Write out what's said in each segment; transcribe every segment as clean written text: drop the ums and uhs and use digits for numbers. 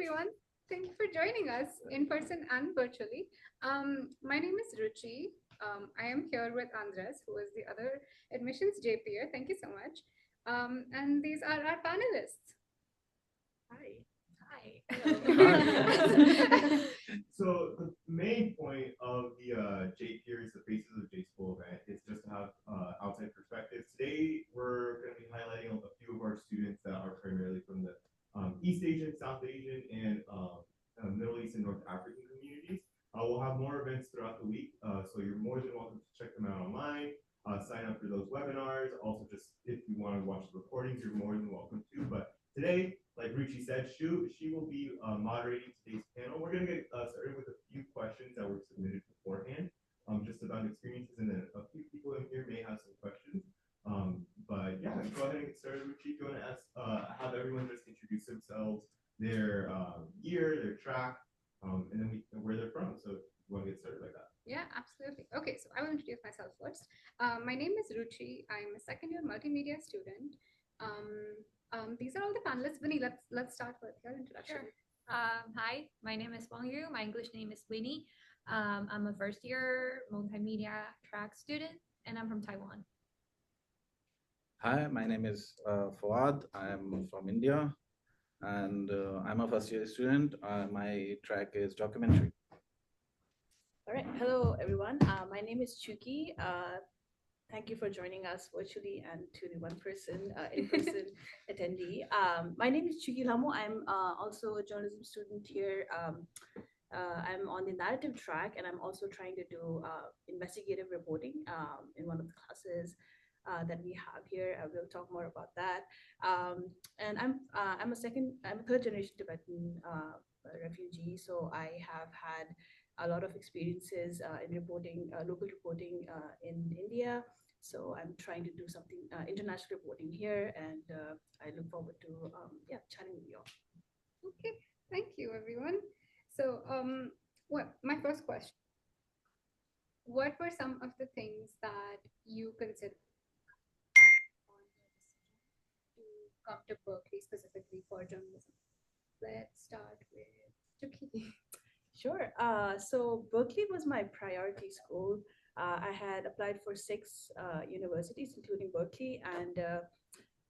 everyone. Thank you for joining us in person and virtually. My name is Ruchi. I am here with Andres, who is the other admissions JPer. Thank you so much. And these are our panelists. Hi. Hi. Hi. So the main point of the J Peers, the Faces of J School event, is just to have outside perspectives. Today, we're going to be highlighting a few of our students that are primarily from the East Asian, South Asian, and Middle East and North African communities. We'll have more events throughout the week, so you're more than welcome to check them out online. Sign up for those webinars. Also, just if you want to watch the recordings, you're more than welcome to. But today, like Ruchi said, she will be moderating today's panel. We're going to get started with a few questions that were submitted beforehand, just about experiences, and then a few people in here may have some questions. But yeah, go ahead and get started. Ruchi, go and have everyone just introduce themselves, their year, their track, and then where they're from. So you want to get started like that? Yeah, absolutely. Okay, so I will introduce myself first. My name is Ruchi. I'm a second year multimedia student. These are all the panelists. Winnie, let's start with your introduction. Sure. Hi, my name is Wang Yu. My English name is Winnie. I'm a first year multimedia track student, and I'm from Taiwan. Hi, my name is Fawad. I'm from India, and I'm a first year student. My track is documentary. All right. Hello, everyone. My name is Chuki. Thank you for joining us virtually and to the one-person in-person attendee. My name is Chuki Lamo. I'm also a journalism student here. I'm on the narrative track, and I'm also trying to do investigative reporting in one of the classes that we have here. We'll talk more about that. And I'm a third generation Tibetan refugee, so I have had a lot of experiences in reporting, local reporting in India. So I'm trying to do something international reporting here, and I look forward to chatting with you all. Okay, thank you, everyone. So, my first question: what were some of the things that you considered to come to Berkeley specifically for journalism? Let's start with Chuki. Sure. So Berkeley was my priority school. I had applied for 6 universities, including Berkeley, and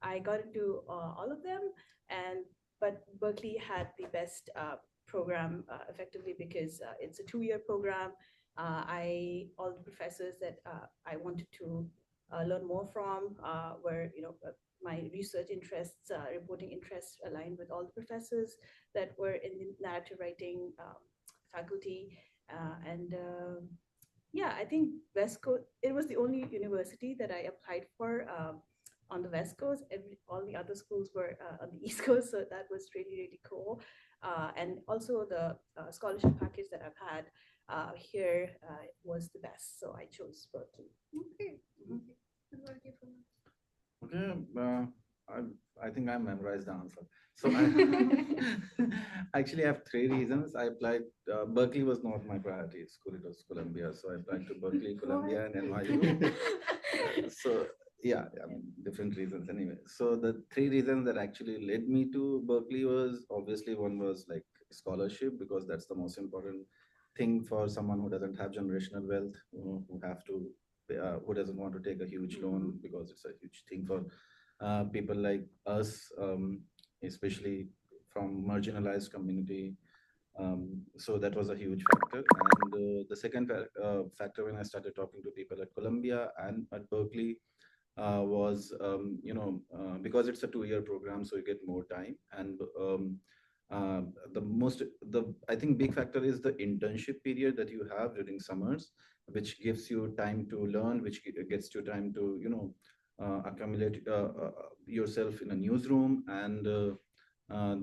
I got into all of them. But Berkeley had the best program, effectively, because it's a 2-year program. All the professors that I wanted to learn more from were, my research interests, reporting interests aligned with all the professors that were in the narrative writing faculty. I think West Coast, it was the only university that I applied for on the West Coast. All the other schools were on the East Coast, so that was really, really cool. And also the scholarship package that I've had here was the best, so I chose Berkeley. Okay. Okay, I think I memorized the answer. So I actually have 3 reasons. I applied. Berkeley was not my priority school; it was Columbia. So I applied to Berkeley, Columbia, and NYU. So yeah, different reasons anyway. So the 3 reasons that actually led me to Berkeley was, obviously, one was like scholarship, because that's the most important thing for someone who doesn't have generational wealth, who doesn't want to take a huge loan, because it's a huge thing for people like us, especially from marginalized community. So that was a huge factor. And the second factor, when I started talking to people at Columbia and at Berkeley, was because it's a 2-year program, so you get more time. And I think big factor is the internship period that you have during summers, which gives you time to learn, which gets you time to accumulate yourself in a newsroom. And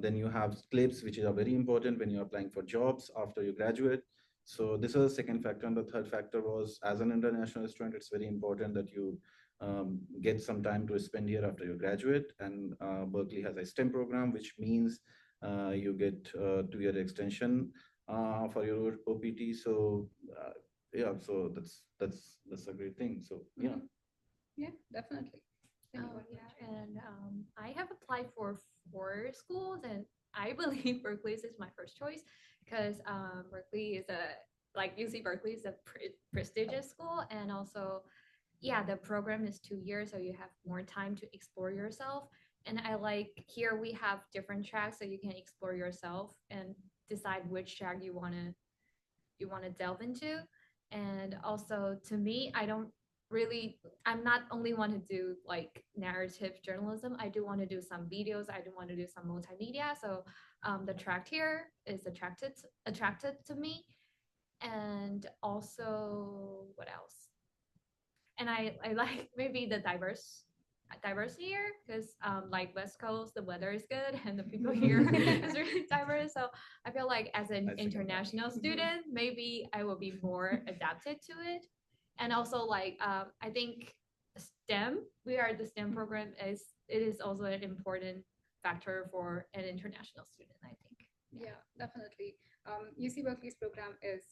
then you have clips, which are very important when you're applying for jobs after you graduate. So this was the second factor. And the third factor was, as an international student, it's very important that you get some time to spend here after you graduate. And Berkeley has a STEM program, which means you get 2-year extension for your OPT. So so that's a great thing. So yeah. Yeah, definitely. And I have applied for 4 schools, and I believe Berkeley is my first choice because Berkeley is a like UC Berkeley is a prestigious school, and also yeah, the program is 2 years, so you have more time to explore yourself. And I like here we have different tracks, so you can explore yourself and decide which track you want to delve into. And also to me, I'm not only want to do like narrative journalism. I do want to do some videos. I do want to do some multimedia. So the track here is attracted to me. And also what else? And I like maybe the diversity here because like West Coast the weather is good and the people here is really diverse, so I feel like as an international student maybe I will be more adapted to it. And also like I think the STEM program is also an important factor for an international student, I think. Yeah, definitely. UC Berkeley's program is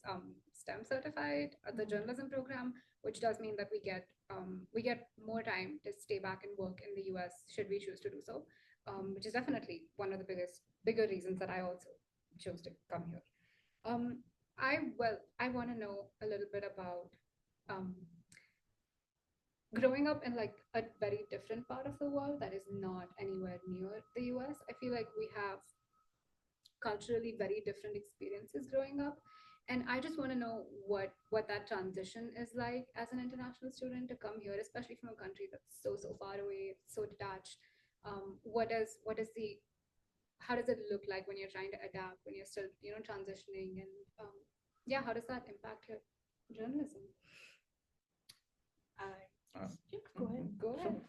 STEM certified, the journalism program, which does mean that we get more time to stay back and work in the US should we choose to do so, which is definitely one of the bigger reasons that I also chose to come here. I want to know a little bit about um, growing up in like a very different part of the world that is not anywhere near the US. I feel like we have culturally very different experiences growing up, and I just want to know what that transition is like as an international student to come here, especially from a country that's so far away, so detached. What is the how does it look like when you're trying to adapt, when you're still transitioning, and yeah, how does that impact your journalism? Go ahead. Go ahead.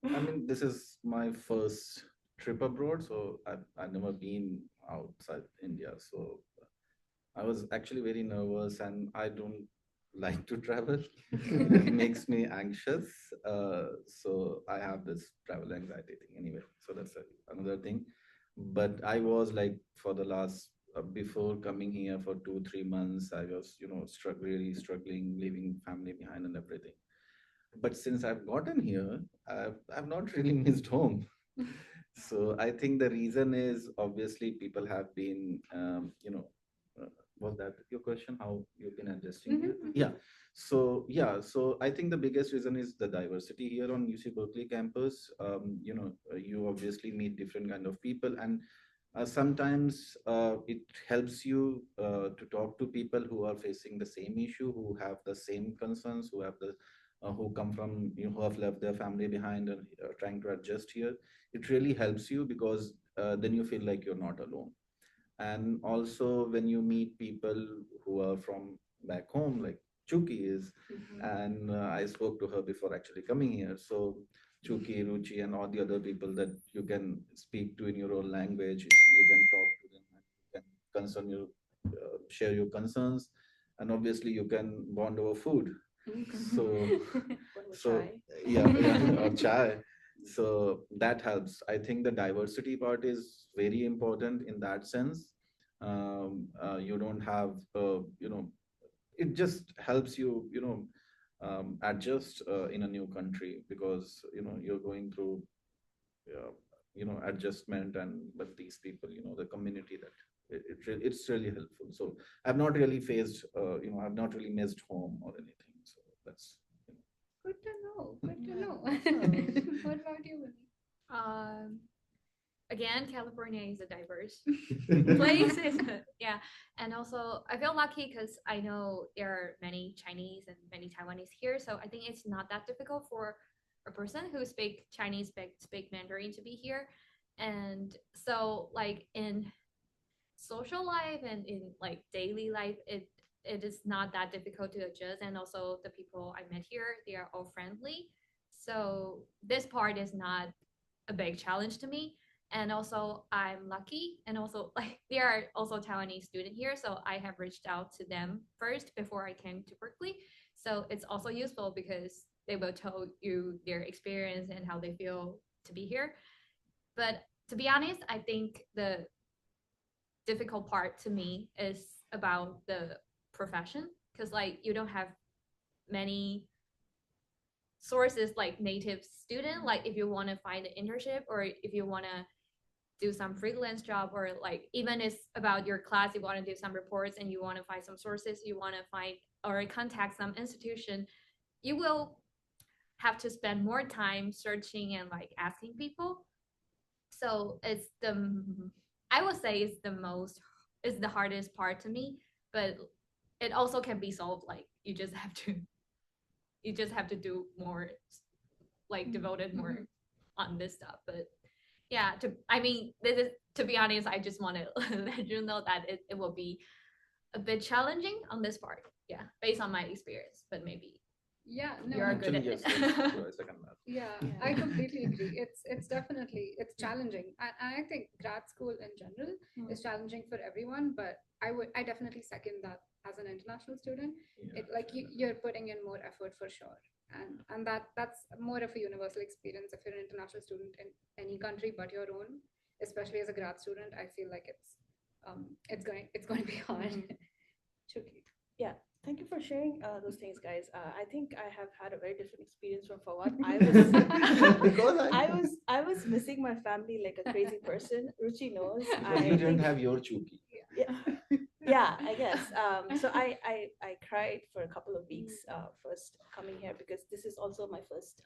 I mean, this is my first trip abroad, so I've never been outside India. So I was actually very nervous, and I don't like to travel. It makes me anxious. So I have this travel anxiety thing anyway. So that's another thing. But I was like for the last before coming here for 2 3 months, I was really struggling, leaving family behind and everything. But since I've gotten here, I've not really missed home. So I think the reason is obviously people have been, was that your question? How you've been adjusting? Mhm. Yeah. So I think the biggest reason is the diversity here on UC Berkeley campus. You obviously meet different kind of people, and sometimes it helps you to talk to people who are facing the same issue, who have the same concerns, who come from, who have left their family behind and trying to adjust here. It really helps you because then you feel like you're not alone. And also when you meet people who are from back home, like Chuki is, and I spoke to her before actually coming here. So Chuki, Ruchi, and all the other people that you can speak to in your own language, you can talk to them, and you can share your concerns, and obviously you can bond over food. So, so Chai. yeah, or chai. So that helps. I think the diversity part is very important in that sense. You don't have, it just helps you, adjust in a new country because you're going through, adjustment, and with these people, the community that it's really helpful. So I've not really faced, I've not really missed home or anything. So that's. Good to know. Good to know. Awesome. What about you, Winnie? Um, Again, California is a diverse place. Yeah, and also I feel lucky because I know there are many Chinese and many Taiwanese here, so I think it's not that difficult for a person who speak Chinese, speak Mandarin to be here. And so like in social life and in like daily life, it is not that difficult to adjust. And also the people I met here, they are all friendly, so this part is not a big challenge to me. And also I'm lucky, and also like there are also Taiwanese student here, so I have reached out to them first before I came to Berkeley. So it's also useful because they will tell you their experience and how they feel to be here. But to be honest, I think the difficult part to me is about the profession, because like you don't have many sources like native student, like if you want to find an internship or if you want to do some freelance job, or like even it's about your class, you want to do some reports and you want to find some sources, you want to find or contact some institution, you will have to spend more time searching and like asking people. So it's the, I would say it's the hardest part to me, but it also can be solved. Like you just have to do more, like devoted more on this stuff. But yeah, I mean, this is, to be honest, I just want to let you know that it will be a bit challenging on this part. Yeah, based on my experience, but maybe Yeah, no, you're good Actually, at yes, it. yes, I second that. yeah, Yeah. I completely agree. It's definitely it's challenging, and I think grad school in general is challenging for everyone. But I definitely second that as an international student. Yeah, It like you're putting in more effort for sure, and that's more of a universal experience if you're an international student in any country but your own, especially as a grad student. I feel like it's going to be hard. Tricky. Yeah, thank you for sharing those things, guys. I think I have had a very different experience from Fawad. I was Because I was missing my family like a crazy person. Ruchi knows. because you didn't have your chuki. Yeah, yeah, I guess. So I cried for a couple of weeks first coming here, because this is also my first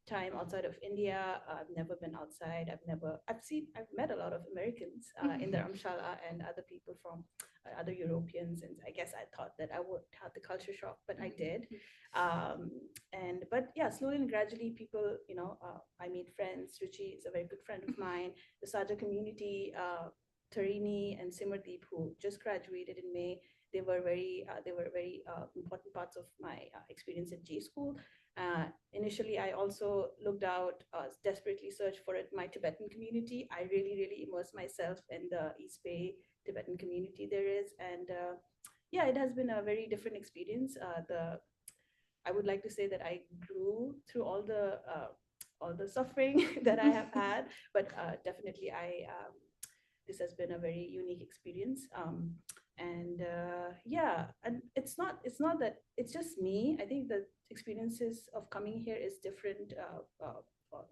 time outside of India. I've never been outside. I've met a lot of Americans in the Ramshala and other people from other Europeans. And I guess I thought that I would have the culture shock, but I did. But yeah, slowly and gradually people, I meet friends. Ruchi is a very good friend of mine. The SAJA community, Tarini and Simardeep, who just graduated in May, they were very important parts of my experience at J School. Initially, I also looked out, desperately searched for my Tibetan community. I really immersed myself in the East Bay Tibetan community there is, and yeah, it has been a very different experience. I would like to say that I grew through all the suffering that I have had, but definitely this has been a very unique experience. Yeah, and it's not that it's just me. I think the experiences of coming here is different,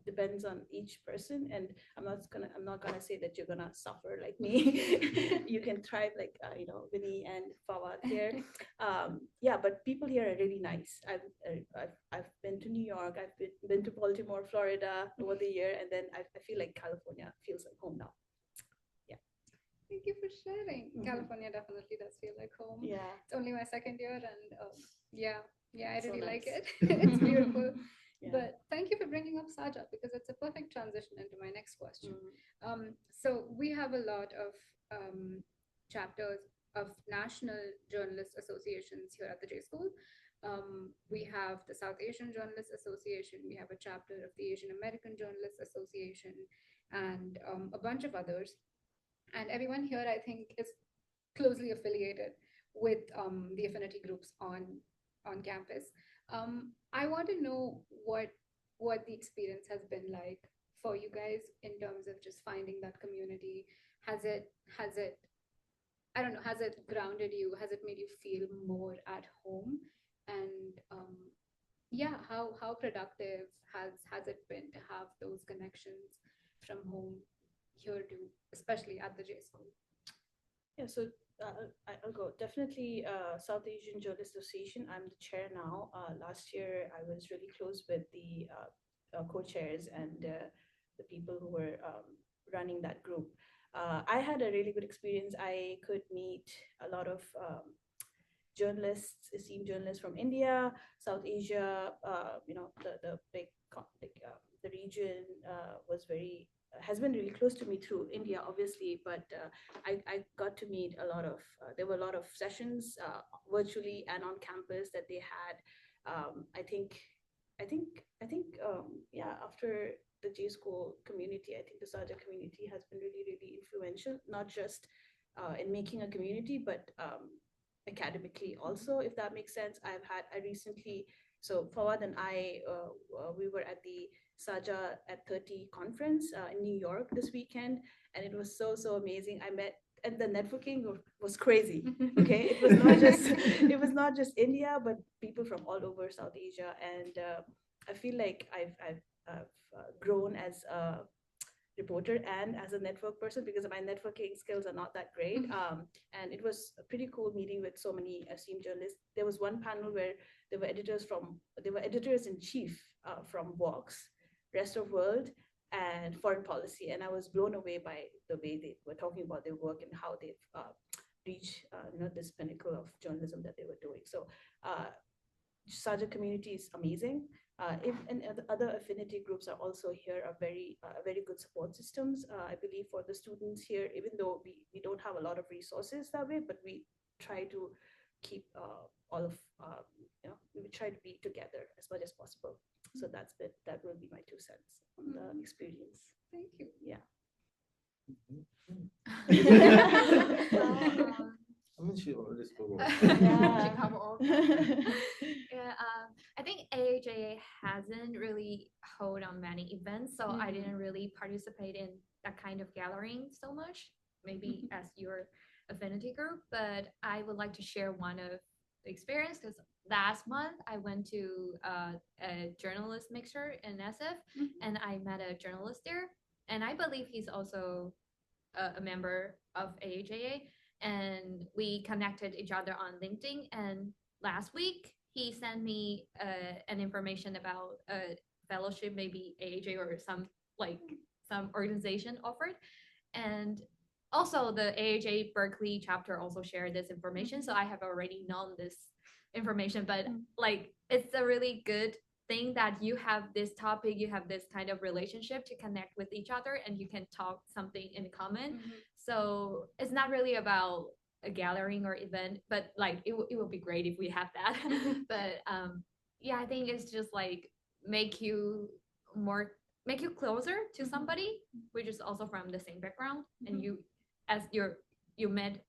depends on each person, and I'm not gonna say that you're gonna suffer like me. You can thrive like Vinny and Fawad here. Yeah, but people here are really nice. I've been to New York, I've been to Baltimore, Florida over the year, and then I feel like California feels like home now. Thank you for sharing. California definitely does feel like home. Yeah. It's only my second year, and yeah, I So really like nice. it. It's beautiful. Yeah. But thank you for bringing up SAJA, because it's a perfect transition into my next question. So we have a lot of chapters of national journalist associations here at the J School. We have the South Asian Journalists Association. We have a chapter of the Asian American Journalists Association, and a bunch of others. And everyone here, I think, is closely affiliated with the affinity groups on campus. I want to know what the experience has been like for you guys in terms of just finding that community. Has it I don't know, has it grounded you? Has it made you feel more at home? And yeah, how productive has it been to have those connections from home here to, especially at the J School? Yeah, so I'll go. Definitely South Asian Journalist Association. I'm the chair now. Last year, I was really close with the co-chairs and the people who were running that group. I had a really good experience. I could meet a lot of journalists, esteemed journalists from India, South Asia. The big the region has been really close to me through India, obviously, but I got to meet a lot of, there were a lot of sessions virtually and on campus that they had. I think, yeah, after the J School community, I think the SAJA community has been really influential, not just in making a community, but academically also, if that makes sense. I recently, so Fawad and I, we were at the SAJA at 30 conference in New York this weekend, and it was so amazing. And the networking was crazy. Okay, it was not just India, but people from all over South Asia, and I feel like I've grown as a reporter and as a network person, because my networking skills are not that great. And it was a pretty cool meeting with so many esteemed journalists. There was one panel where there were editors in chief from Vox, Rest of World, and Foreign Policy, and I was blown away by the way they were talking about their work and how they've reached this pinnacle of journalism that they were doing. So SAJA community is amazing. If and other affinity groups are also here, are very good support systems. I believe for the students here, even though we don't have a lot of resources that way, but we try to keep all of we try to be together as much as possible. So that will be my 2 cents on the experience. Thank you. Yeah. I mean, she already spoke about it. She covered all of that. Yeah, I think AAJA hasn't really held on many events, so I didn't really participate in that kind of gathering so much, maybe as your affinity group, but I would like to share one of the experience because last month I went to a journalist mixer in SF and I met a journalist there, and I believe he's also a member of AAJA, and we connected each other on LinkedIn, and last week he sent me an information about a fellowship, maybe AAJ or some organization offered, and also the AAJ Berkeley chapter also shared this information, so I have already known this information, but like it's a really good thing that you have this topic, you have this kind of relationship to connect with each other and you can talk something in common. So it's not really about a gathering or event, but like it would be great if we had that. But yeah, I think it's just like make you closer to somebody which is also from the same background, and you met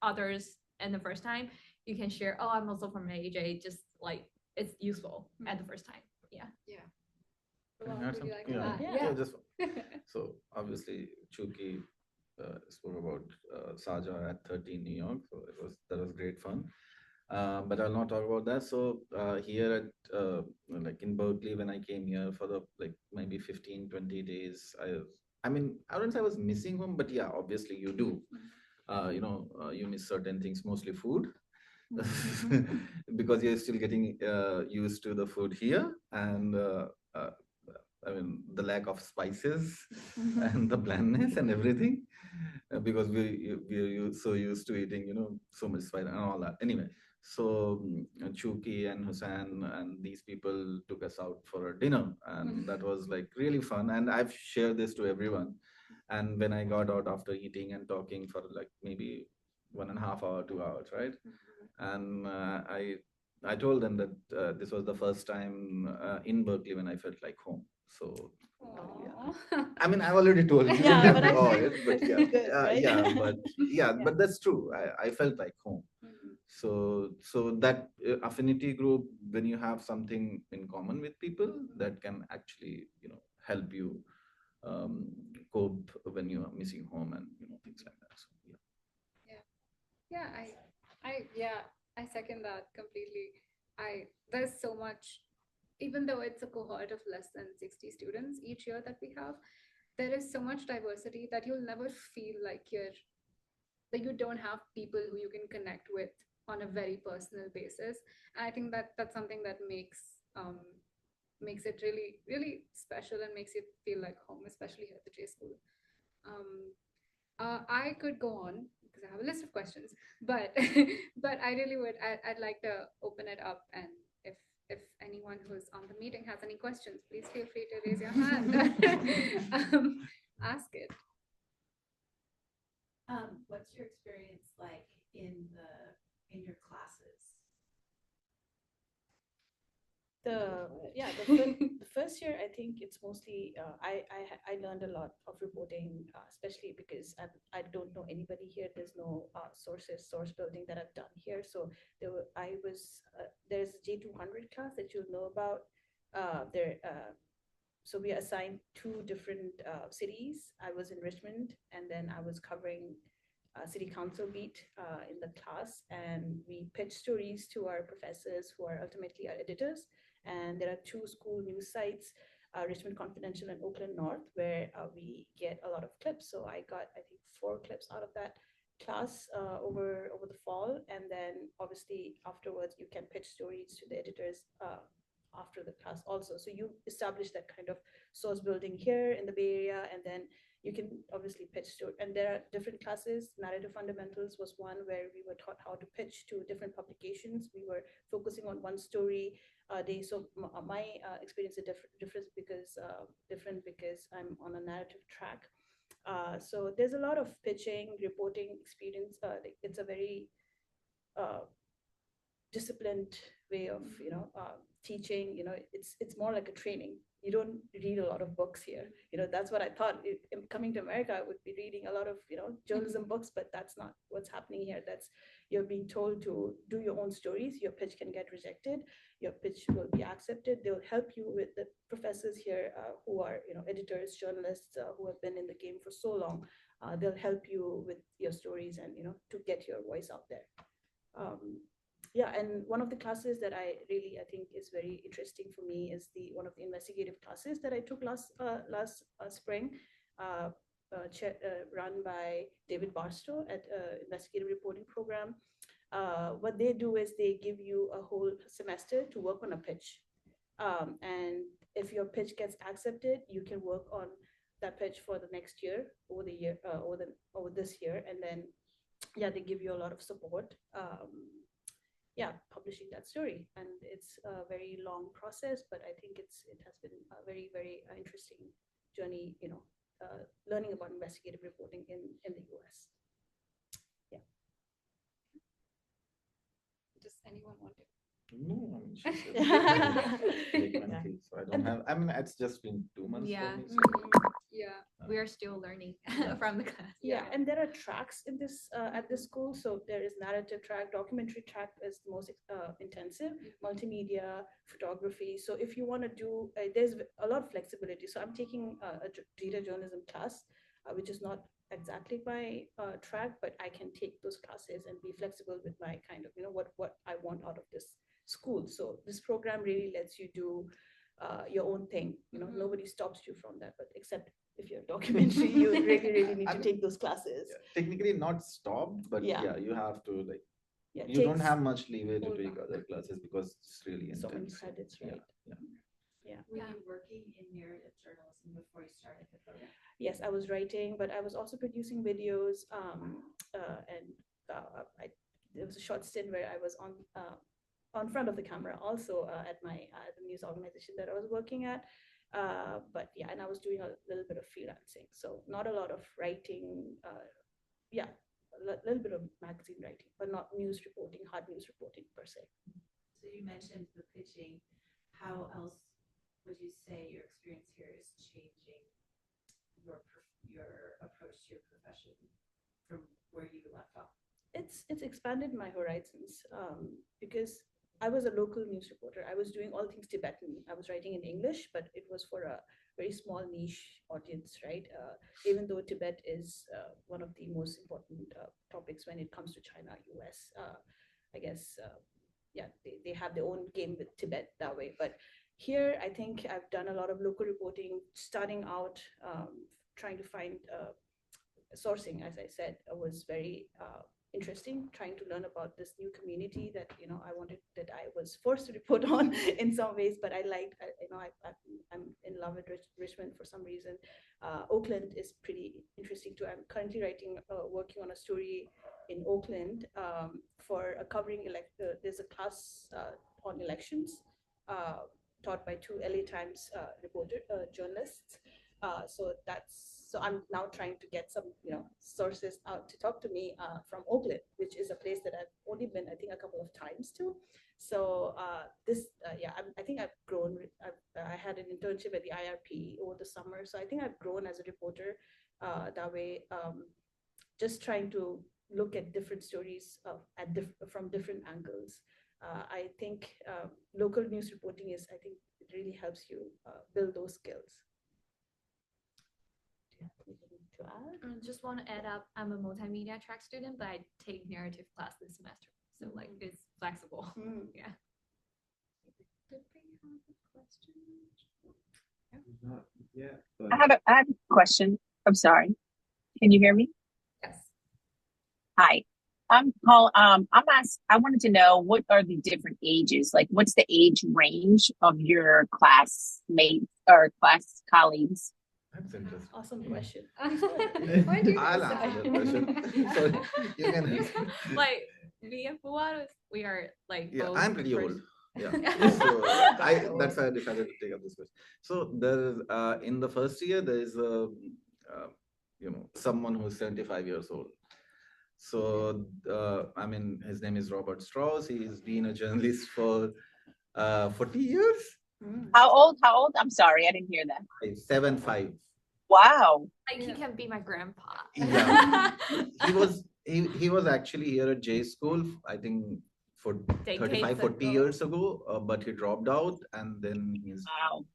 others and the first time you can share, oh, I'm also from AJ, just like it's useful at the first time. Yeah. Can I Well, add would you something? like to add? Yeah, just so obviously Chuki spoke about SAJA at 13 New York, so that was great fun. But I'll not talk about that. So here at like in Berkeley, when I came here for the like maybe 15-20 days, I mean I wouldn't say I was missing home, but yeah, obviously you do. You miss certain things, mostly food. Because you're still getting used to the food here, and I mean the lack of spices and the blandness and everything, because we're so used to eating so much spice and all that. Anyway, so Chuki and Hussein and these people took us out for a dinner, and that was like really fun. And I've shared this to everyone. And when I got out after eating and talking for like maybe 1.5 hours, 2 hours, right? And I told them that this was the first time in Berkeley when I felt like home. So yeah. I mean, I've already told you. Yeah, but I but yeah, good, right? but that's true. I felt like home. So that affinity group, when you have something in common with people, that can actually help you cope when you are missing home and things like that. So, I second that completely. There's so much, even though it's a cohort of less than 60 students each year that we have, there is so much diversity that you'll never feel like you don't have people who you can connect with on a very personal basis. And I think that's something that makes it really, really special and makes it feel like home, especially here at the J School. I could go on because I have a list of questions, but but I really would. I'd like to open it up, and if anyone who's on the meeting has any questions, please feel free to raise your hand. Ask it. What's your experience like in your classes? The first year, I think it's mostly I learned a lot of reporting, especially because I don't know anybody here. There's no source building that I've done here. So there's a J200 class that you'll know about. So we assigned 2 different cities. I was in Richmond, and then I was covering city council beat in the class, and we pitched stories to our professors who are ultimately our editors. And there are 2 school news sites Richmond Confidential and Oakland North, where we get a lot of clips. So I got, I think, 4 clips out of that class over the fall, and then obviously afterwards you can pitch stories to the editors after the class also. So you establish that kind of source building here in the Bay Area, and then you can obviously pitch to, and there are different classes. Narrative fundamentals was one where we were taught how to pitch to different publications. We were focusing on one story a day. So my experience is different because I'm on a narrative track. So there's a lot of pitching, reporting experience. It's a very disciplined way of teaching. It's more like a training. You don't read a lot of books here. That's what I thought. Coming to America, I would be reading a lot of journalism books, but that's not what's happening here. You're being told to do your own stories. Your pitch can get rejected. Your pitch will be accepted. They'll help you with the professors here who are editors, journalists who have been in the game for so long. They'll help you with your stories and to get your voice out there. Yeah, and one of the classes that I think is very interesting for me is one of the investigative classes that I took last spring, run by David Barstow at Investigative Reporting Program. What they do is they give you a whole semester to work on a pitch, and if your pitch gets accepted, you can work on that pitch for the next year, over this year, and then they give you a lot of support. Publishing that story, and it's a very long process, but I think it has been a very, very interesting journey, learning about investigative reporting in the US. Does anyone want to? No, I mean, so I don't have. I mean, it's just been 2 months Yeah. for me. Yeah. We are still learning from the class. And there are tracks in this at this school. So there is narrative track, documentary track is the most intensive, multimedia, photography. So if you want to do, there's a lot of flexibility. So I'm taking a data journalism class, which is not exactly my track, but I can take those classes and be flexible with my kind of what I want out of this school. So this program really lets you do your own thing. Nobody stops you from that, but except if you're documentary, you really need to take those classes. Technically not stopped, but you have to you don't have much leeway to take other classes because it's really intense. So many credits, right? Were you working in narrative journalism before you started the program? Yes, I was writing, but I was also producing videos. There was a short stint where I was on front of the camera also at the news organization that I was working at. And I was doing a little bit of freelancing. So not a lot of writing, a little bit of magazine writing, but not news reporting, hard news reporting per se. So you mentioned the pitching. How else would you say your experience here is changing your approach to your profession from where you left off? It's expanded my horizons because I was a local news reporter. I was doing all things Tibetan. I was writing in English, but it was for a very small niche audience, right? Even though Tibet is one of the most important topics when it comes to China, US, I guess, they have their own game with Tibet that way. But here, I think I've done a lot of local reporting, starting out, trying to find sourcing, as I said, was very interesting, trying to learn about this new community that I was forced to report on in some ways, but I'm in love with Richmond for some reason. Oakland is pretty interesting too. I'm currently working on a story in Oakland for covering there's a class on elections taught by 2 LA Times journalists. So I'm now trying to get some, sources out to talk to me from Oakland, which is a place that I've only been, I think, a couple of times to. So I think I've grown. I had an internship at the IRP over the summer, so I think I've grown as a reporter that way. Just trying to look at different stories from different angles. I think local news reporting it really helps you build those skills. To add? Just want to add up, I'm a multimedia track student, but I take narrative class this semester. So it's flexible. Yeah. Did we have a question? Yeah, I have a question. I'm sorry. Can you hear me? Yes. Hi. I wanted to know what are the different ages? Like what's the age range of your classmates or class colleagues? That's interesting. Awesome question. Why do you I'll think answer so? the question. Sorry, you can. Like me and Fuad, we are like Yeah, both I'm pretty first- old. Yeah, so that's why I decided to take up this question. So there is in the first year there is a someone who's 75 years old. So I mean his name is Robert Strauss. He's been a journalist for 40 years. How old? How old? I'm sorry, I didn't hear that. 75. Wow. Like he can be my grandpa. Yeah. He was actually here at J school, I think for Decades 35, 40 ago. years ago, but he dropped out and then he's Wow.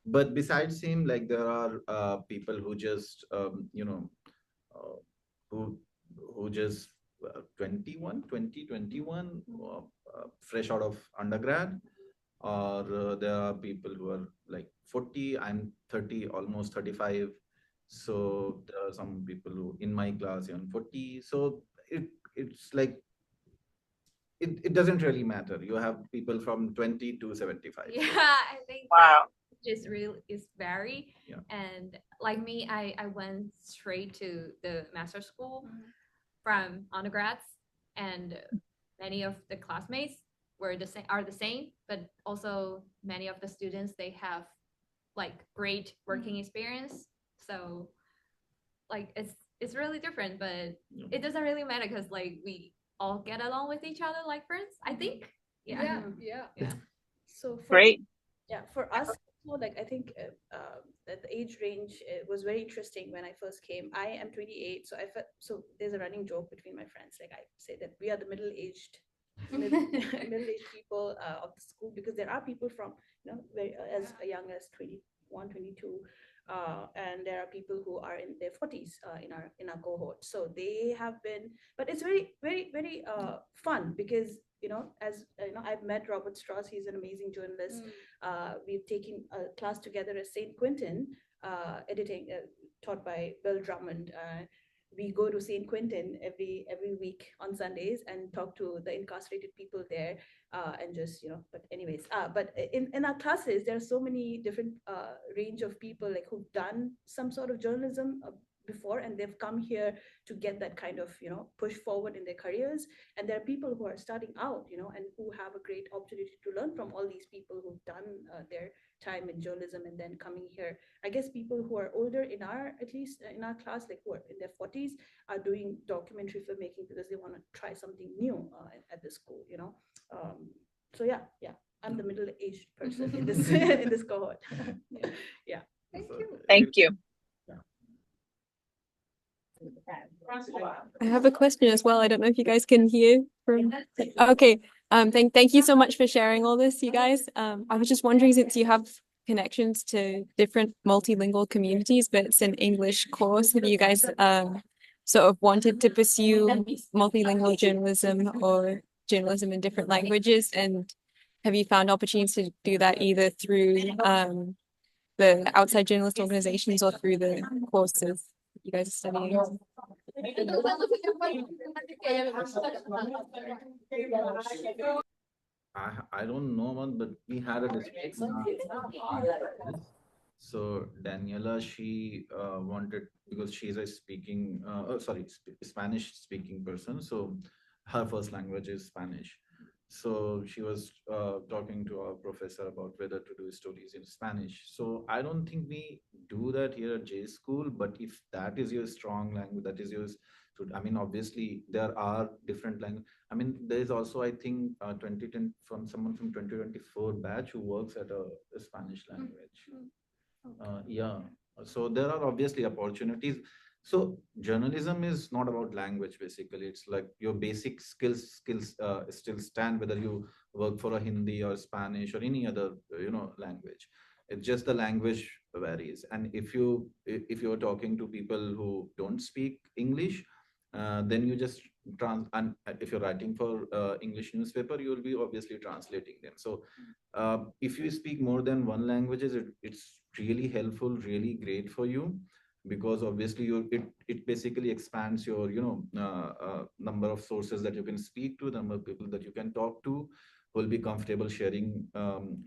but besides him, like there are people who just uh, who just 21 20 21 fresh out of undergrad, or there are people who are like 40. I'm 30, almost 35. So there are some people who in my class are 40. So it's like it doesn't really matter. You have people from 20 to 75. Yeah, So, I think Wow. just really is vary. Yeah. And like me, I went straight to the master school from undergrads, and many of the classmates are the same, but also many of the students they have like great working experience. So like it's really different, but Yeah. it doesn't really matter because like we all get along with each other like friends, I think. Yeah, yeah. So for Great. for us, so like I think that the age range was very interesting when I first came. I am 28, so I felt so. There's a running joke between my friends. Like I say that we are the middle-aged, middle-aged people of the school, because there are people from very as young as 21, 22. And there are people who are in their 40s in our cohort. So they have been, but it's very, very, very fun because as I've met Robert Strauss. He's an amazing journalist. We've taken a class together at St. Quentin, editing, taught by Bill Drummond. We go to St. Quentin every week on Sundays and talk to the incarcerated people there, and just But anyways, but in our classes, there are so many different range of people like who've done some sort of journalism before, and they've come here to get that kind of push forward in their careers. And there are people who are starting out, and who have a great opportunity to learn from all these people who've done their time in journalism and then coming here. I guess people who are older at least in our class, like who are in their 40s, are doing documentary filmmaking because they want to try something new at the school. So yeah, I'm the middle-aged person in this in this cohort. Yeah. Thank you. Thank you. I have a question as well. I don't know if you guys can hear from. Okay. Thank you so much for sharing all this, you guys. I was just wondering, since you have connections to different multilingual communities, but it's an English course, have you guys sort of wanted to pursue multilingual journalism or journalism in different languages? And have you found opportunities to do that either through the outside journalist organizations or through the courses you guys are studying? I don't know one, but we had a discussion. So Daniela, she wanted, because she's a Spanish speaking person. So her first language is Spanish. So she was talking to our professor about whether to do studies in Spanish. So I don't think we do that here at J School, but if that is your strong language, that is yours. So, I mean, obviously there are different languages. I mean, there is also, I think, 2010 from someone from 2024 batch who works at a Spanish language. Yeah. So there are obviously opportunities. So journalism is not about language, basically. It's like your basic skills still stand, whether you work for a Hindi or Spanish or any other language. It's just the language varies. And if you're talking to people who don't speak English, then you just and if you're writing for English newspaper, you will be obviously translating them. So if you speak more than one languages, it's really helpful, really great for you, because obviously it basically expands your number of sources that you can speak to, the number of people that you can talk to, who will be comfortable sharing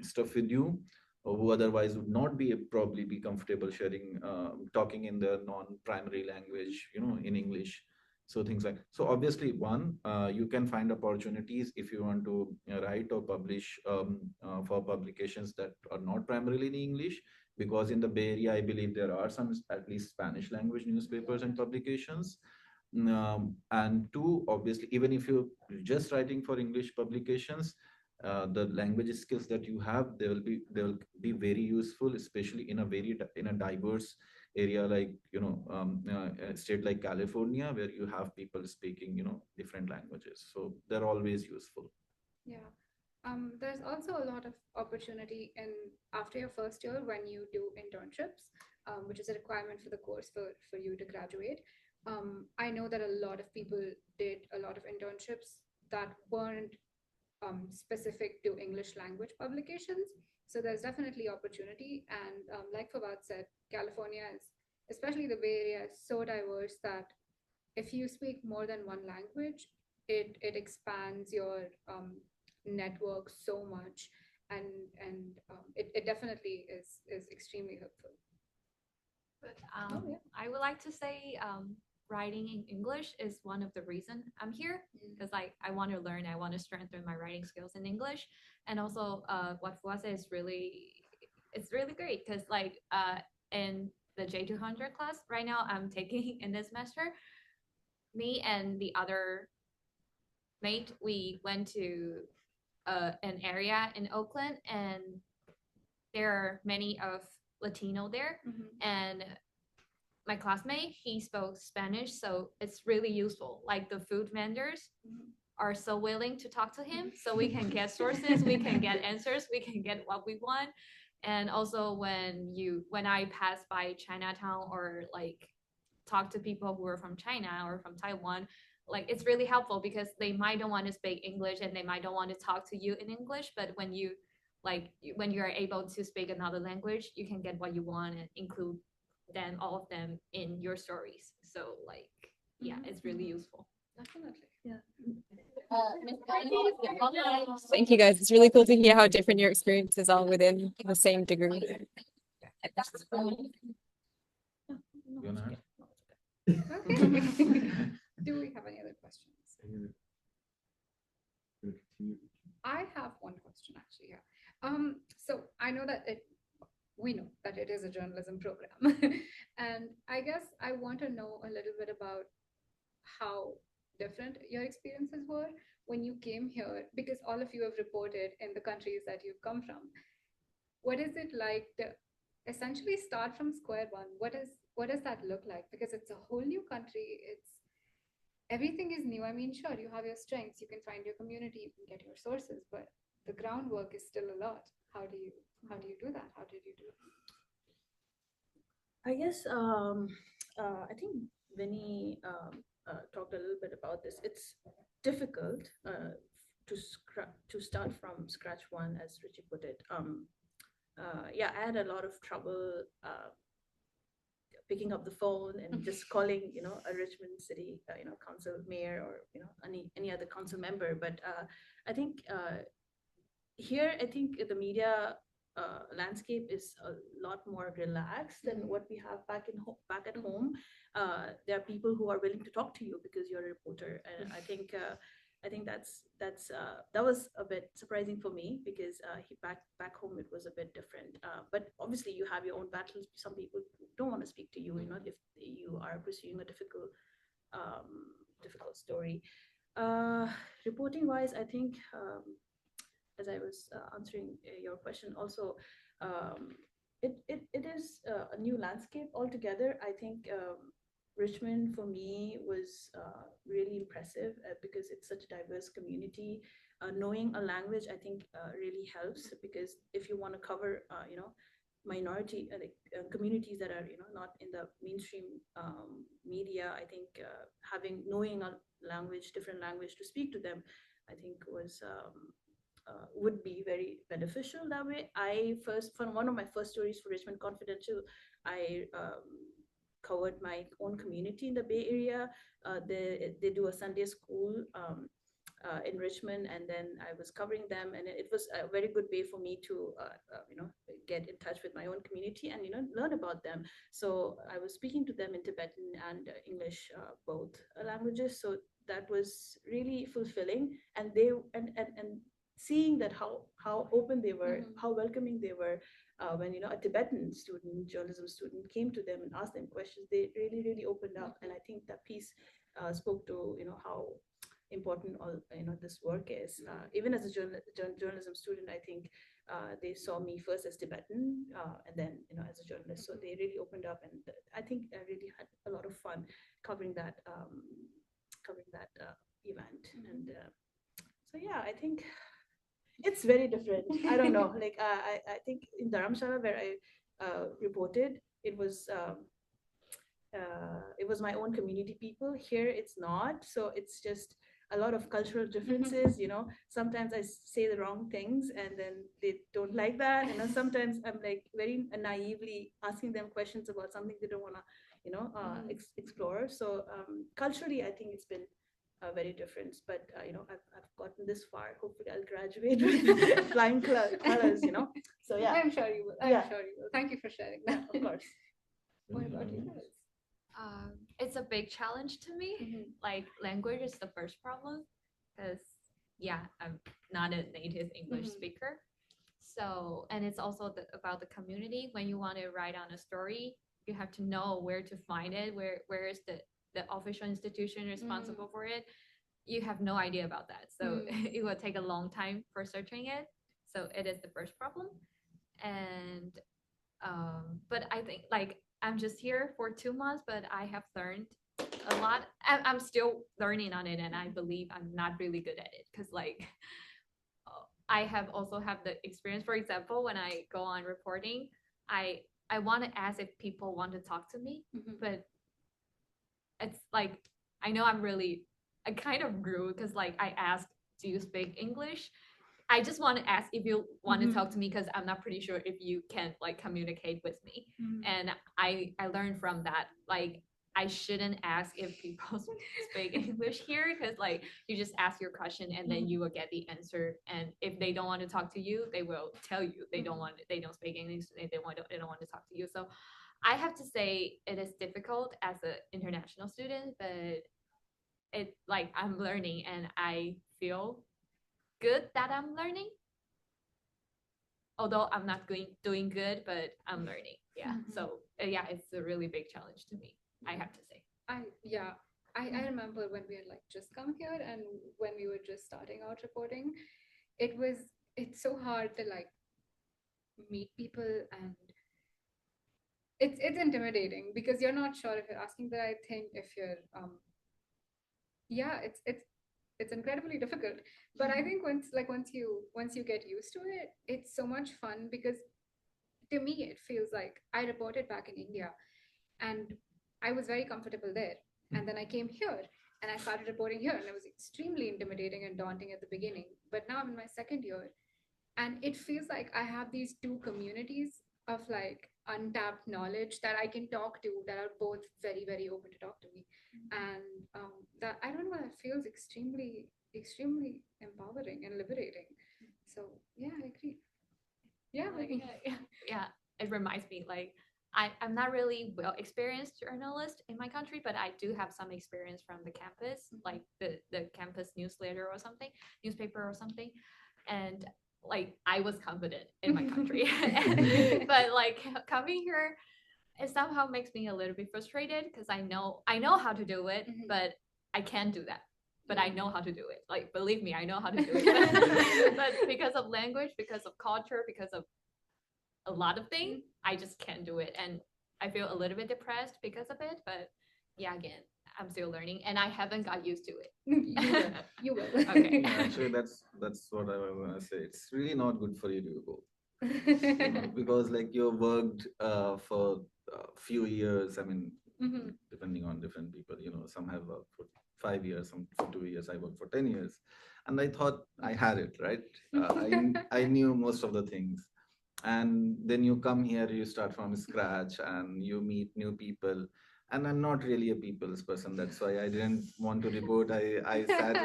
stuff with you, or who otherwise would not be probably be comfortable sharing talking in their non-primary language, in English. So things like, so obviously, one, you can find opportunities if you want to write or publish for publications that are not primarily in English, because in the Bay Area, I believe there are some at least Spanish language newspapers and publications. And two, obviously, even if you're just writing for English publications, the language skills that you have, they will be very useful, especially in a diverse area like a state like California, where you have people speaking different languages. So they're always useful. Yeah. There's also a lot of opportunity in after your first year when you do internships, which is a requirement for the course for you to graduate. I know that a lot of people did a lot of internships that weren't specific to English language publications. So there's definitely opportunity. And like Fawad said, California is, especially the Bay Area, is so diverse that if you speak more than one language, it expands your network so much, and it definitely is extremely helpful. But yeah. I would like to say writing in English is one of the reasons I'm here, because like I want to learn, I want to strengthen my writing skills in English. And also what Fuwa said is it's really great, because like in the J200 class right now I'm taking in this semester, me and the other mate, we went to an area in Oakland, and there are many of Latino there. And my classmate, he spoke Spanish, so it's really useful. Like the food vendors are so willing to talk to him, so we can get sources, we can get answers, we can get what we want. And also when I pass by Chinatown or like talk to people who are from China or from Taiwan, like it's really helpful, because they might don't want to speak English and they might don't want to talk to you in English, but when you are able to speak another language, you can get what you want and include then all of them in your stories. So like, yeah, it's really useful. Definitely. Yeah. Thank you guys. It's really cool to hear how different your experiences are within the same degree. You know? Okay. Do we have any other questions? I have one question actually. Yeah. So I know that we know that it is a journalism program, and I guess I want to know a little bit about how different your experiences were when you came here, because all of you have reported in the countries that you've come from. What is it like to essentially start from square one? What does that look like? Because it's a whole new country. Everything is new. I mean, sure, you have your strengths, you can find your community, you can get your sources, but the groundwork is still a lot. How do you do that? How did you do it? I guess I think Vinny talked a little bit about this. It's difficult to start from scratch one, as Richie put it. Yeah, I had a lot of trouble picking up the phone and just calling, a Richmond City, council mayor, or any other council member. But I think here, I think the media landscape is a lot more relaxed than what we have back at home. There are people who are willing to talk to you because you're a reporter, and I think that was a bit surprising for me, because back home it was a bit different. But obviously you have your own battles. Some people don't want to speak to you, if you are pursuing a difficult story. Reporting wise, I think as I was answering your question also, it is a new landscape altogether. I think Richmond for me was really impressive because it's such a diverse community. Knowing a language, I think, really helps, because if you want to cover, minority communities that are, not in the mainstream media, I think knowing a language, different language to speak to them, I think was would be very beneficial that way. For one of my first stories for Richmond Confidential, I covered my own community in the Bay Area. They do a Sunday school in Richmond, and then I was covering them, and it was a very good way for me to get in touch with my own community and learn about them. So I was speaking to them in Tibetan and English, both languages. So that was really fulfilling, and they and seeing that how open they were, how welcoming they were. When a Tibetan student, journalism student, came to them and asked them questions, they really opened up, and I think that piece spoke to how important all this work is. Even as a journalism student, I think they saw me first as Tibetan, and then as a journalist. So they really opened up, and I think I really had a lot of fun covering that event. And so yeah, I think it's very different. I don't know. Like I think in Dharamshala where I reported, it was my own community people. Here it's not. So it's just a lot of cultural differences. Sometimes I say the wrong things and then they don't like that. Sometimes I'm like very naively asking them questions about something they don't want to explore. So culturally, I think it's been very different, but I've gotten this far. Hopefully I'll graduate with flying colors. So yeah, I'm sure you will. I'm sure you will. Thank you for sharing that. Of course. What about you guys? It's a big challenge to me. Like language is the first problem because I'm not a native English speaker. So, and it's also about the community. When you want to write on a story, you have to know where to find it, where is the official institution responsible for it. You have no idea about that. So it will take a long time for searching it. So it is the first problem. And but I think like I'm just here for 2 months, but I have learned a lot. I'm still learning on it, and I believe I'm not really good at it because like I have also have the experience. For example, when I go on reporting, I want to ask if people want to talk to me, but it's like I know I kind of grew because like I asked, do you speak English? I just want to ask if you want to talk to me because I'm not pretty sure if you can like communicate with me. And I learned from that, like I shouldn't ask if people speak English here because like you just ask your question and then you will get the answer. And if they don't want to talk to you, they will tell you they don't speak English. They don't want to talk to you. So I have to say it is difficult as an international student, but it like I'm learning and I feel good that I'm learning. Although I'm not doing good, but I'm learning. Yeah. So it's a really big challenge to me, I have to say. I remember when we had like just come here and when we were just starting out reporting, it's so hard to like meet people, and it's intimidating because you're not sure if you're asking the right thing, if you're it's incredibly difficult. But I think once you get used to it, it's so much fun because to me it feels like I reported back in India and I was very comfortable there, and then I came here and I started reporting here, and it was extremely intimidating and daunting at the beginning. But now I'm in my second year and it feels like I have these two communities of like untapped knowledge that I can talk to, that are both very, very open to talk to me. And that, I don't know, that feels extremely empowering and liberating. So yeah, I agree. It reminds me like I'm not really well experienced journalist in my country, but I do have some experience from the campus, like the campus newspaper or something. And like I was confident in my country. But like coming here, it somehow makes me a little bit frustrated because I know how to do it, but I can't do that. But I know how to do it. Like, believe me, I know how to do it. But because of language, because of culture, because of a lot of things, I just can't do it. And I feel a little bit depressed because of it. But yeah, again, I'm still learning and I haven't got used to it. You will. Okay. Actually, that's what I want to say. It's really not good for you to go. Because like you worked for a few years. I mean, depending on different people, some have worked for 5 years, some for 2 years, I worked for 10 years. And I thought I had it, right? I knew most of the things. And then you come here, you start from scratch and you meet new people. And I'm not really a people's person. That's why I didn't want to report. I sat,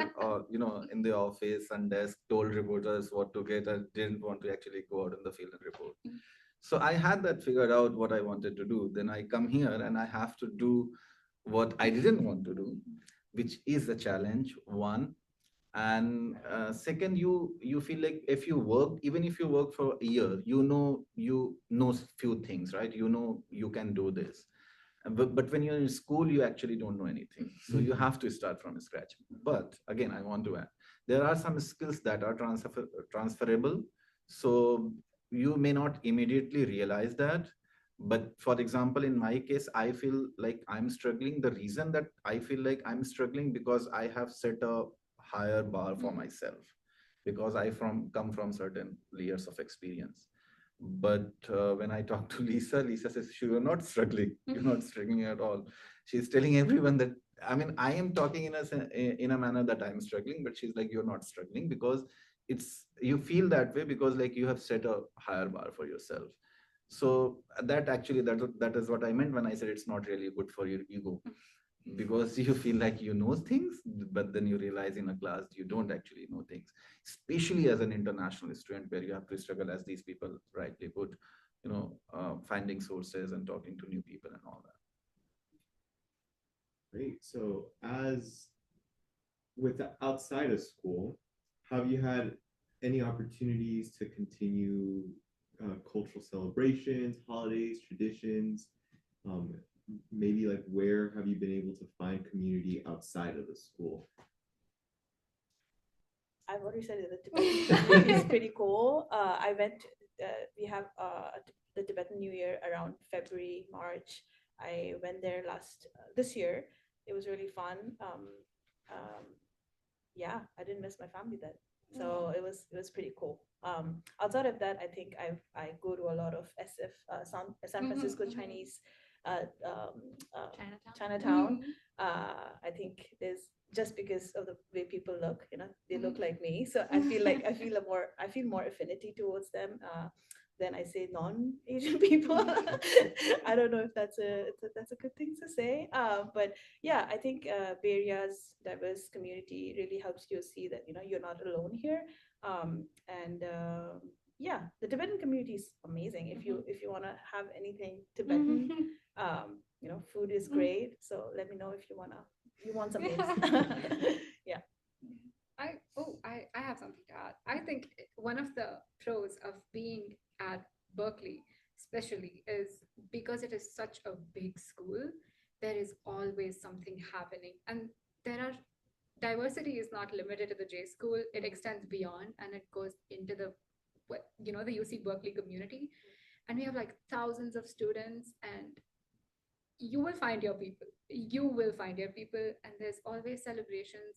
in the office and desk, told reporters what to get. I didn't want to actually go out in the field and report. So I had that figured out what I wanted to do. Then I come here and I have to do what I didn't want to do, which is a challenge, one. And second, you feel like if you work, even if you work for a year, you know few things, right? You know you can do this. But when you're in school, you actually don't know anything. So you have to start from scratch. But again, I want to add, there are some skills that are transferable. So you may not immediately realize that. But for example, in my case, I feel like I'm struggling. The reason that I feel like I'm struggling because I have set a higher bar for myself because come from certain layers of experience. But when I talk to Lisa says, you're not struggling. You're not struggling at all. She's telling everyone that, I mean, I am talking in a manner that I'm struggling, but she's like, you're not struggling because you feel that way because like you have set a higher bar for yourself. So that is what I meant when I said it's not really good for your ego because you feel like you know things, but then you realize in a class you don't actually know things, especially as an international student where you have to struggle, as these people rightly put, finding sources and talking to new people and all that. Great. So as with outside of school, have you had any opportunities to continue cultural celebrations, holidays, traditions? Maybe like where have you been able to find community outside of the school? I've already said that the Tibetan community is pretty cool. I went, we have the Tibetan New Year around February, March. I went there this year. It was really fun. Yeah, I didn't miss my family then. So it was pretty cool. Outside of that, I think I go to a lot of San Francisco Chinese Chinatown. I think there's just because of the way people look, they look like me. So I feel more affinity towards them than I say non-Asian people. I don't know if that's a good thing to say. But yeah, I think Bay Area's diverse community really helps you see that you're not alone here. Yeah, the Tibetan community is amazing. If you want to have anything Tibetan, food is great. So let me know if you want some hints. Yeah. I have something to add. I think one of the pros of being at Berkeley, especially, is because it is such a big school, there is always something happening. And diversity is not limited to the J school, it extends beyond and it goes into the UC Berkeley community. And we have like thousands of students, and you will find your people. And there's always celebrations.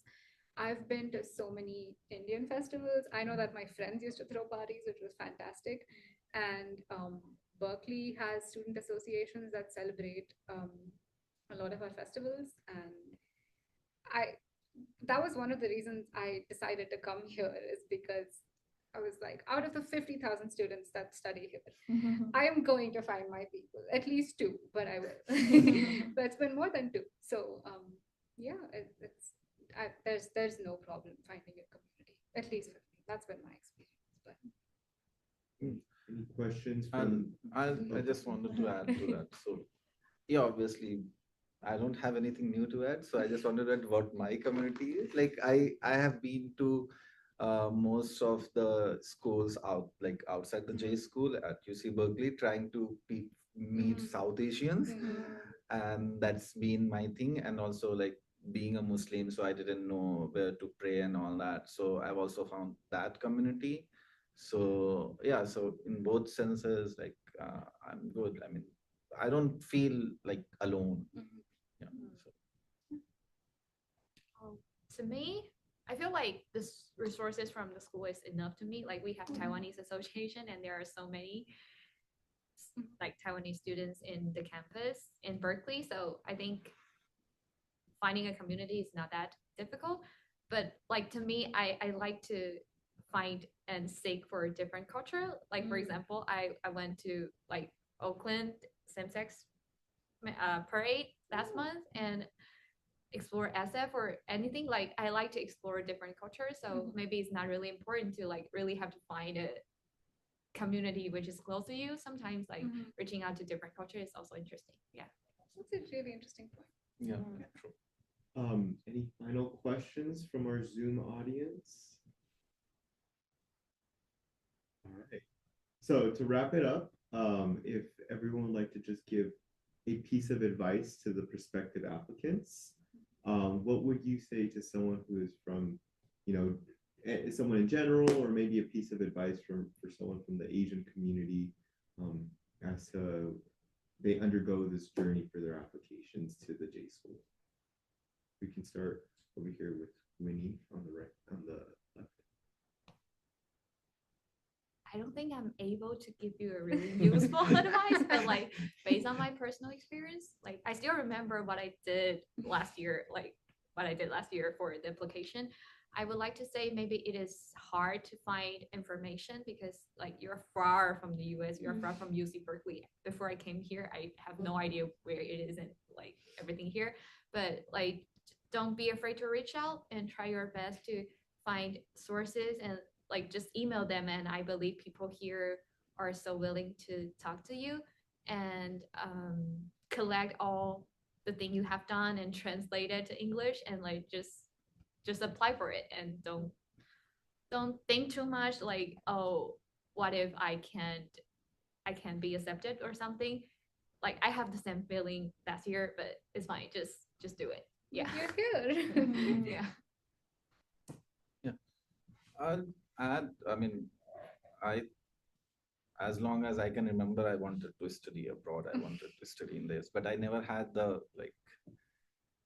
I've been to so many Indian festivals. I know that my friends used to throw parties, which was fantastic. And Berkeley has student associations that celebrate a lot of our festivals. And that was one of the reasons I decided to come here, is because I was like, out of the 50,000 students that study here, I am going to find my people, at least two, but I will. But it's been more than two. So yeah, there's no problem finding a community, at least for me. That's been my experience. But any questions And I just wanted to add to that. So yeah, obviously I don't have anything new to add. So I just wanted to add what my community is. Like I have been to most of the schools outside the J school at UC Berkeley, trying to meet South Asians. And that's been my thing. And also like being a Muslim, so I didn't know where to pray and all that. So I've also found that community. So yeah, so in both senses, like I'm good. I mean, I don't feel like alone. Yeah. So. To me, I feel like the resources from the school is enough to me. Like we have Taiwanese association, and there are so many like Taiwanese students in the campus in Berkeley. So I think finding a community is not that difficult. But like to me, I like to find and seek for a different culture. Like for example, I went to like Oakland same-sex parade last month and explore SF or anything. Like I like to explore different cultures. So maybe it's not really important to like really have to find a community which is close to you. Sometimes like reaching out to different cultures is also interesting. Yeah. That's a really interesting point. Yeah, true. Any final questions from our Zoom audience? All right. So to wrap it up, if everyone would like to just give a piece of advice to the prospective applicants, what would you say to someone who is from, someone in general, or maybe a piece of advice for someone from the Asian community as they undergo this journey for their applications to the J school? We can start over here with Winnie on the left. I don't think I'm able to give you a really useful advice, but like based on my personal experience, like I still remember what I did last year, for the application. I would like to say maybe it is hard to find information because like you're far from the US, you're far from UC Berkeley. Before I came here, I have no idea where it is and like everything here. But like don't be afraid to reach out and try your best to find sources and like just email them. And I believe people here are so willing to talk to you and collect all the thing you have done and translate it to English and like just apply for it and don't think too much like, oh, what if I can't be accepted or something. Like I have the same feeling last year, but it's fine, just do it. Yeah, You're good. yeah. I'll add, as long as I can remember, I wanted to study abroad. I wanted to study in this, but I never had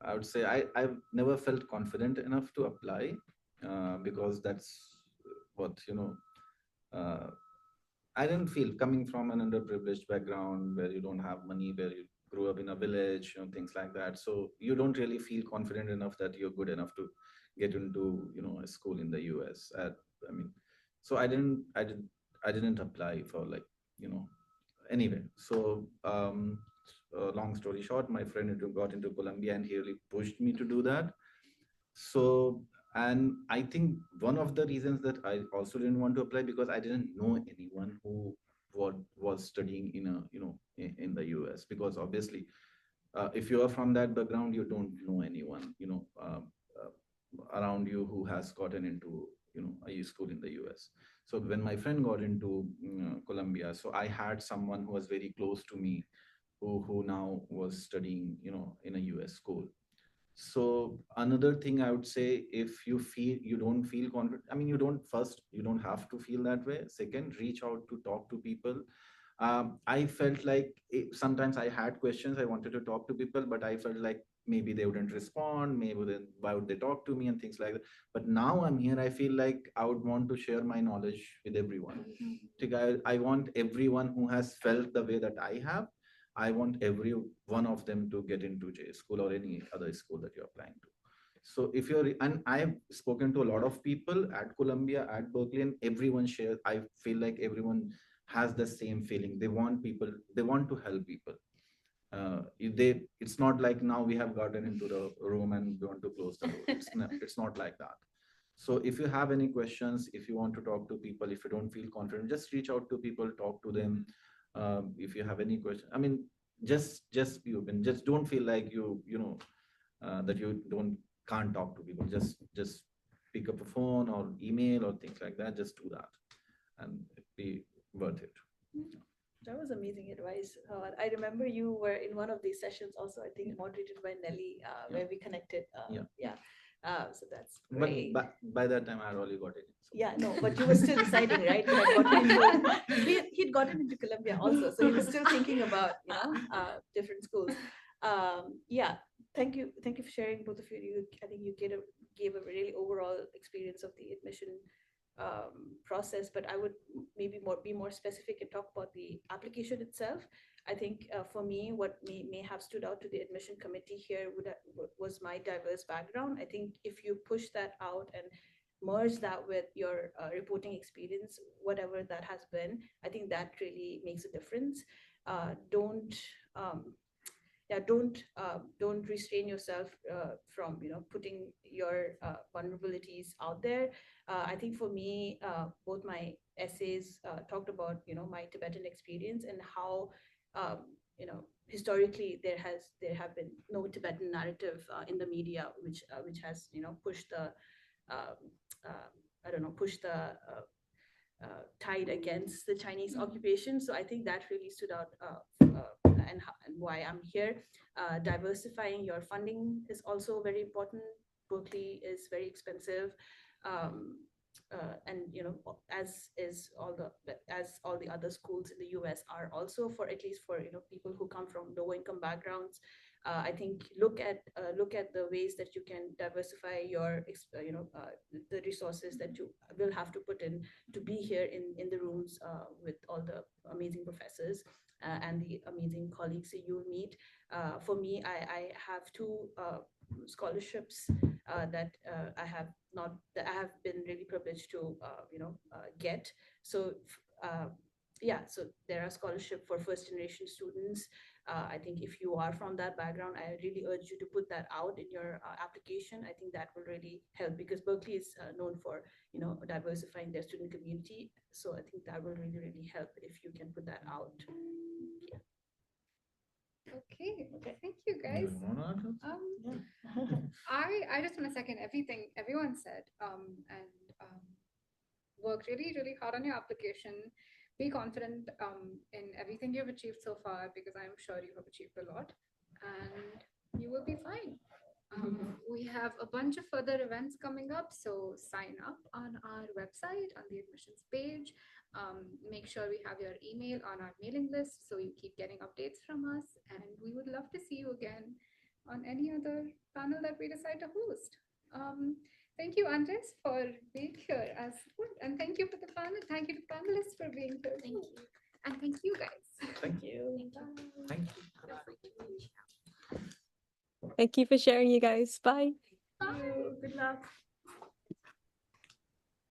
I would say I've never felt confident enough to apply because that's what, I didn't feel, coming from an underprivileged background where you don't have money, where you grew up in a village, things like that. So you don't really feel confident enough that you're good enough to get into, a school in the US. So I didn't apply for anyway. So long story short, my friend got into Columbia and he really pushed me to do that. So, and I think one of the reasons that I also didn't want to apply because I didn't know anyone who was studying in the US, because obviously if you are from that background, you don't know anyone around you who has gotten into a school in the US. So when my friend got into Columbia, so I had someone who was very close to me who now was studying in a US school. So another thing I would say, if you feel you don't feel confident, you don't have to feel that way. Second, reach out to talk to people. I felt like sometimes I had questions, I wanted to talk to people, but I felt like maybe they wouldn't respond, maybe then why would they talk to me and things like that. But now I'm here, I feel like I would want to share my knowledge with everyone. I want everyone who has felt the way that I have, I want every one of them to get into J school or any other school that you're applying to. So if you're, and I've spoken to a lot of people at Columbia, at Berkeley, and everyone shares, I feel like everyone has the same feeling. They want to help people. It's not like now we have gotten into the room and we want to close the door. It's not like that. So if you have any questions, if you want to talk to people, if you don't feel confident, just reach out to people, talk to them. If you have any questions, just be open. Just don't feel like that you can't talk to people. Just pick up a phone or email or things like that. Just do that, and it'd be worth it. That was amazing advice. I remember you were in one of these sessions also, I think moderated by Nelly, where we connected. So that's great. But by that time, I had already got it. So. Yeah, no, but you were still deciding, right? He'd gotten into Columbia also, so he was still thinking about different schools. Thank you for sharing, both of you. I think you gave a really overall experience of the admission process, but I would maybe be more specific and talk about the application itself. I think for me, what may have stood out to the admission committee here was my diverse background. I think if you push that out and merge that with your reporting experience, whatever that has been, I think that really makes a difference. Don't don't restrain yourself from putting your vulnerabilities out there. I think for me, both my essays talked about my Tibetan experience and how historically there have been no Tibetan narrative in the media, which has pushed the pushed the tide against the Chinese occupation. So I think that really stood out, and why I'm here. Diversifying your funding is also very important. Berkeley is very expensive, and as all the other schools in the U.S. are also, for at least for people who come from low income backgrounds. I think look at the ways that you can diversify your the resources that you will have to put in to be here in the rooms with all the amazing professors and the amazing colleagues that you will meet. For me, I have two scholarships that I have been really privileged to get. So so there are scholarships for first generation students. I think if you are from that background, I really urge you to put that out in your application. I think that will really help, because Berkeley is known for diversifying their student community. So I think that will really help if you can put that out. Yeah. Okay, thank you guys. I just want to second everything everyone said, and work really hard on your application. Be confident in everything you've achieved so far, because I'm sure you have achieved a lot, and you will be fine. We have a bunch of further events coming up, so sign up on our website on the admissions page. Make sure we have your email on our mailing list so you keep getting updates from us, and we would love to see you again on any other panel that we decide to host. Thank you, Andres, for being here and thank you for the panel. Thank you to panelists for being here. Thank you. And thank you guys. Thank you. Thank you. Feel free to reach out. Thank you for sharing, you guys. Bye. Bye. Good luck.